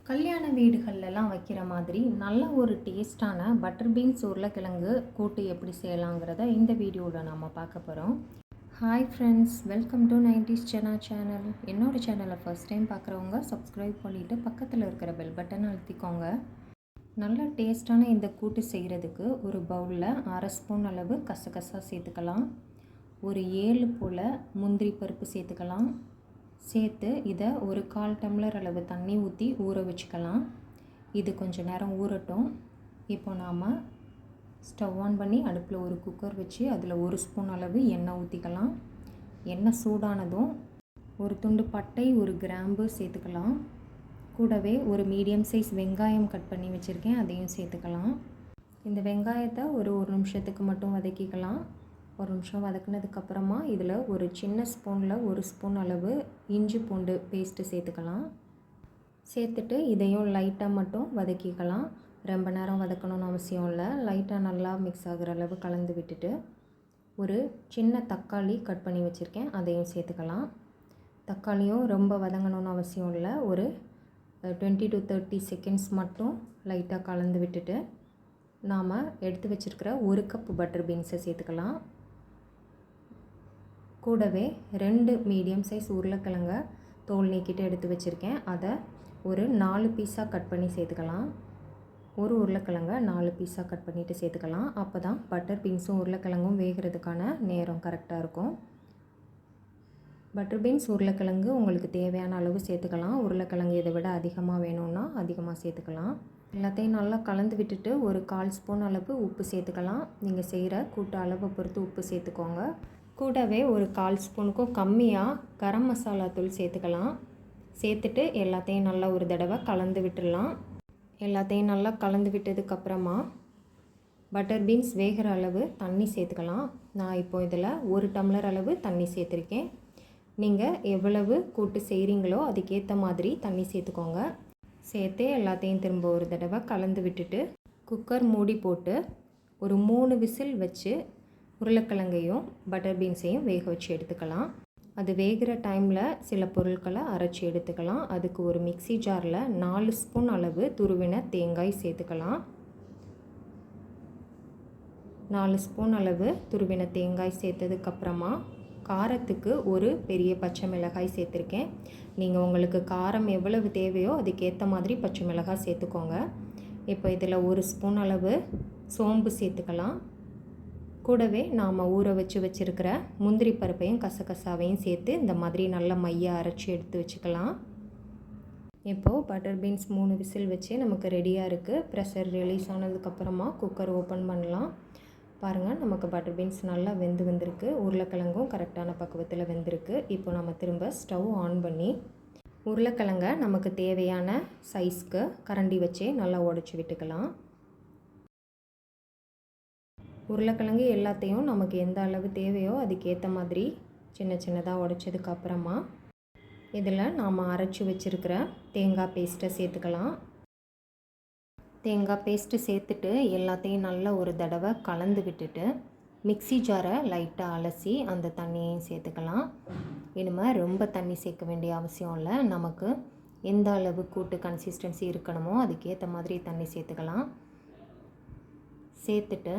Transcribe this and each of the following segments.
கல்யாண வீடுகள்லாம் வைக்கிற மாதிரி நல்ல ஒரு டேஸ்ட்டான பட்டர் பீன்ஸ் உருளைக்கிழங்கு கூட்டு எப்படி செய்யலாங்கிறத இந்த வீடியோவில் நாம் பார்க்க போகிறோம். Hi friends, welcome to 90s Jana channel. என்னோடய சேனலை ஃபர்ஸ்ட் டைம் பார்க்குறவங்க சப்ஸ்கிரைப் பண்ணிவிட்டு பக்கத்தில் இருக்கிற பெல் பட்டனை அழுத்திக்கோங்க. நல்ல டேஸ்ட்டான இந்த கூட்டு செய்கிறதுக்கு ஒரு பவுலில் 1/2 ஸ்பூன் அளவு கசகசா சேர்த்துக்கலாம். ஒரு 7 போல் முந்திரி பருப்பு சேர்த்துக்கலாம். சேர்த்து இதை ஒரு 1/4 டம்ளர் அளவு தண்ணி ஊற்றி ஊற வச்சுக்கலாம். இது கொஞ்சம் நேரம் ஊறட்டும். இப்போ நாம் ஸ்டவ் ஆன் பண்ணி அடுப்பில் ஒரு குக்கர் வச்சு அதில் 1 ஸ்பூன் அளவு எண்ணெய் ஊற்றிக்கலாம். எண்ணெய் சூடானதும் ஒரு துண்டு பட்டை, ஒரு கிராம்பு சேர்த்துக்கலாம். கூடவே ஒரு மீடியம் சைஸ் வெங்காயம் கட் பண்ணி வச்சுருக்கேன், அதையும் சேர்த்துக்கலாம். இந்த வெங்காயத்தை ஒரு நிமிஷத்துக்கு மட்டும் வதக்கிக்கலாம். ஒரு நிமிஷம் வதக்குனதுக்கப்புறமா இதில் ஒரு சின்ன ஸ்பூனில் 1 ஸ்பூன் அளவு இஞ்சி பூண்டு பேஸ்ட்டு சேர்த்துக்கலாம். சேர்த்துட்டு இதையும் லைட்டாக மட்டும் வதக்கிக்கலாம். ரொம்ப நேரம் வதக்கணும்னு அவசியம் இல்லை. லைட்டாக நல்லா மிக்ஸ் ஆகிற அளவு கலந்து விட்டுட்டு ஒரு சின்ன தக்காளி கட் பண்ணி வச்சுருக்கேன், அதையும் சேர்த்துக்கலாம். தக்காளியும் ரொம்ப வதங்கணும்னு அவசியம் இல்லை. ஒரு 20 to 30 செகண்ட்ஸ் மட்டும் லைட்டாக கலந்து விட்டுட்டு நாம் எடுத்து வச்சுருக்கிற 1 கப் பட்டர் பீன்ஸை சேர்த்துக்கலாம். கூடவே 2 மீடியம் சைஸ் உருளைக்கிழங்க தோல் நீக்கிட்டு எடுத்து வச்சுருக்கேன், அதை ஒரு 4 பீஸாக கட் பண்ணி சேர்த்துக்கலாம். ஒரு உருளைக்கிழங்க 4 பீஸாக கட் பண்ணிவிட்டு சேர்த்துக்கலாம். அப்போ தான் பட்டர் பீன்ஸும் உருளைக்கிழங்கும் வேகிறதுக்கான நேரம் கரெக்டாக இருக்கும். பட்டர் பீன்ஸ் உருளைக்கிழங்கு உங்களுக்கு தேவையான அளவு சேர்த்துக்கலாம். உருளைக்கிழங்கு இதை விட அதிகமாக வேணும்னா அதிகமாக சேர்த்துக்கலாம். எல்லாத்தையும் நல்லா கலந்து விட்டுட்டு ஒரு 1/4 ஸ்பூன் அளவு உப்பு சேர்த்துக்கலாம். நீங்கள் செய்கிற கூட்டு அளவை பொறுத்து உப்பு சேர்த்துக்கோங்க. கூடவே ஒரு 1/4 ஸ்பூனுக்கும் கம்மியாக கரம் மசாலா தூள் சேர்த்துக்கலாம். சேர்த்துட்டு எல்லாத்தையும் நல்லா ஒரு தடவை கலந்து விட்டுடலாம். எல்லாத்தையும் நல்லா கலந்து விட்டதுக்கப்புறமா பட்டர் பீன்ஸ் வேகிற அளவு தண்ணி சேர்த்துக்கலாம். நான் இப்போ இதில் 1 டம்ளர் அளவு தண்ணி சேர்த்துருக்கேன். நீங்கள் எவ்வளவு கூட்டு செய்கிறீங்களோ அதுக்கேற்ற மாதிரி தண்ணி சேர்த்துக்கோங்க. சேர்த்து எல்லாத்தையும் திரும்ப ஒரு தடவை கலந்து விட்டுட்டு குக்கர் மூடி போட்டு ஒரு 3 விசில் வச்சு உருளைக்கிழங்கையும் பட்டர் பீன்ஸையும் வேக வச்சு எடுத்துக்கலாம். அது வேகிற டைமில் சில பொருட்களை அரைச்சி எடுத்துக்கலாம். அதுக்கு ஒரு மிக்ஸி ஜாரில் 4 ஸ்பூன் அளவு துருவின தேங்காய் சேர்த்துக்கலாம். 4 ஸ்பூன் அளவு துருவின தேங்காய் சேர்த்ததுக்கப்புறமா காரத்துக்கு ஒரு பெரிய பச்சை மிளகாய் சேர்த்துருக்கேன். நீங்கள் உங்களுக்கு காரம் எவ்வளவு தேவையோ அதுக்கேற்ற மாதிரி பச்சை மிளகாய் சேர்த்துக்கோங்க. இப்போ இதில் 1 ஸ்பூன் அளவு சோம்பு சேர்த்துக்கலாம். கூடவே நாம் ஊற வச்சுருக்கிற முந்திரி பருப்பையும் கசகசாவையும் சேர்த்து இந்த மாதிரி நல்ல மையாக அரைச்சி எடுத்து வச்சுக்கலாம். இப்போது பட்டர் பீன்ஸ் 3 விசில் வச்சு நமக்கு ரெடியாக இருக்குது. ப்ரெஷர் ரிலீஸ் ஆனதுக்கப்புறமா குக்கர் ஓப்பன் பண்ணலாம். பாருங்கள், நமக்கு பட்டர் பீன்ஸ் நல்லா வெந்து வந்திருக்கு. உருளைக்கிழங்கும் கரெக்டான பக்குவத்தில் வெந்திருக்கு. இப்போ நம்ம திரும்ப ஸ்டவ் ஆன் பண்ணி உருளைக்கிழங்க நமக்கு தேவையான சைஸ்க்கு கரண்டி வச்சு நல்லா உடச்சி விட்டுக்கலாம். உருளைக்கிழங்கு எல்லாத்தையும் நமக்கு எந்த அளவு தேவையோ அதுக்கேற்ற மாதிரி சின்ன சின்னதாக உடைச்சதுக்கப்புறமா இதில் நாம் அரைச்சி வச்சுருக்கிற தேங்காய் பேஸ்ட்டை சேர்த்துக்கலாம். தேங்காய் பேஸ்ட்டு சேர்த்துட்டு எல்லாத்தையும் நல்லா ஒரு தடவை கலந்து விட்டுட்டு மிக்ஸி ஜாரை லைட்டாக அலசி அந்த தண்ணியையும் சேர்த்துக்கலாம். இனிமேல் ரொம்ப தண்ணி சேர்க்க வேண்டிய அவசியம் இல்லை. நமக்கு எந்த அளவு கூட்டு கன்சிஸ்டன்சி இருக்கணுமோ அதுக்கேற்ற மாதிரி தண்ணி சேர்த்துக்கலாம். சேர்த்துட்டு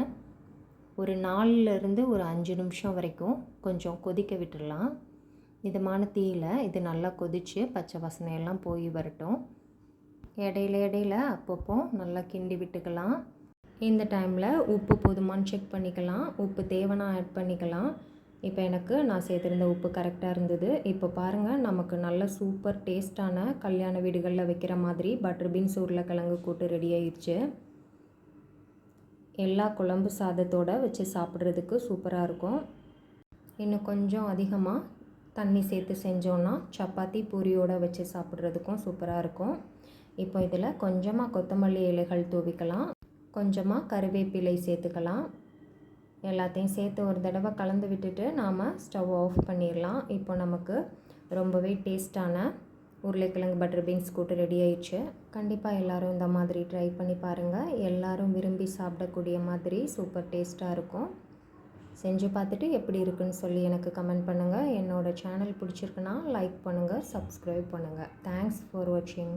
ஒரு 4லேருந்து ஒரு 5 நிமிஷம் வரைக்கும் கொஞ்சம் கொதிக்க விட்டுடலாம். மிதமான தீயில் இது நல்லா கொதித்து பச்சை வாசனையெல்லாம் போய் வரட்டும். இடையில அப்பப்போ நல்லா கிண்டி விட்டுக்கலாம். இந்த டைமில் உப்பு போதுமானு செக் பண்ணிக்கலாம். உப்பு தேவைன்னா ஆட் பண்ணிக்கலாம். இப்போ எனக்கு நான் சேர்த்துருந்த உப்பு கரெக்டாக இருந்தது. இப்போ பாருங்கள், நமக்கு நல்ல சூப்பர் டேஸ்ட்டான கல்யாண வீடுகளில் வைக்கிற மாதிரி பட்டர் பீன்ஸ் உருளைக்கிழங்கு கூட்டு ரெடி ஆயிடுச்சு. எல்லா குழம்பு சாதத்தோடு வச்சு சாப்பிட்றதுக்கு சூப்பராக இருக்கும். இன்னும் கொஞ்சம் அதிகமாக தண்ணி சேர்த்து செஞ்சோன்னா சப்பாத்தி பூரியோடு வச்சு சாப்பிட்றதுக்கும் சூப்பராக இருக்கும். இப்போ இதில் கொஞ்சமாக கொத்தமல்லி இலைகள் தூவிக்கலாம். கொஞ்சமாக கருவேப்பிலை சேர்த்துக்கலாம். எல்லாத்தையும் சேர்த்து ஒரு தடவை கலந்து விட்டுட்டு நாம் ஸ்டவ் ஆஃப் பண்ணிடலாம். இப்போ நமக்கு ரொம்பவே டேஸ்ட்டான உருளைக்கிழங்கு பட்டர் பீன்ஸ் கூட்டு ரெடி ஆயிடுச்சு. கண்டிப்பாக எல்லோரும் இந்த மாதிரி ட்ரை பண்ணி பாருங்கள். எல்லோரும் விரும்பி சாப்பிடக்கூடிய மாதிரி சூப்பர் டேஸ்ட்டாக இருக்கும். செஞ்சு பார்த்துட்டு எப்படி இருக்குன்னு சொல்லி எனக்கு கமெண்ட் பண்ணுங்கள். என்னோடய சேனல் பிடிச்சிருக்குன்னா லைக் பண்ணுங்கள், சப்ஸ்கிரைப் பண்ணுங்கள். தேங்க்ஸ் ஃபார் வாட்சிங்.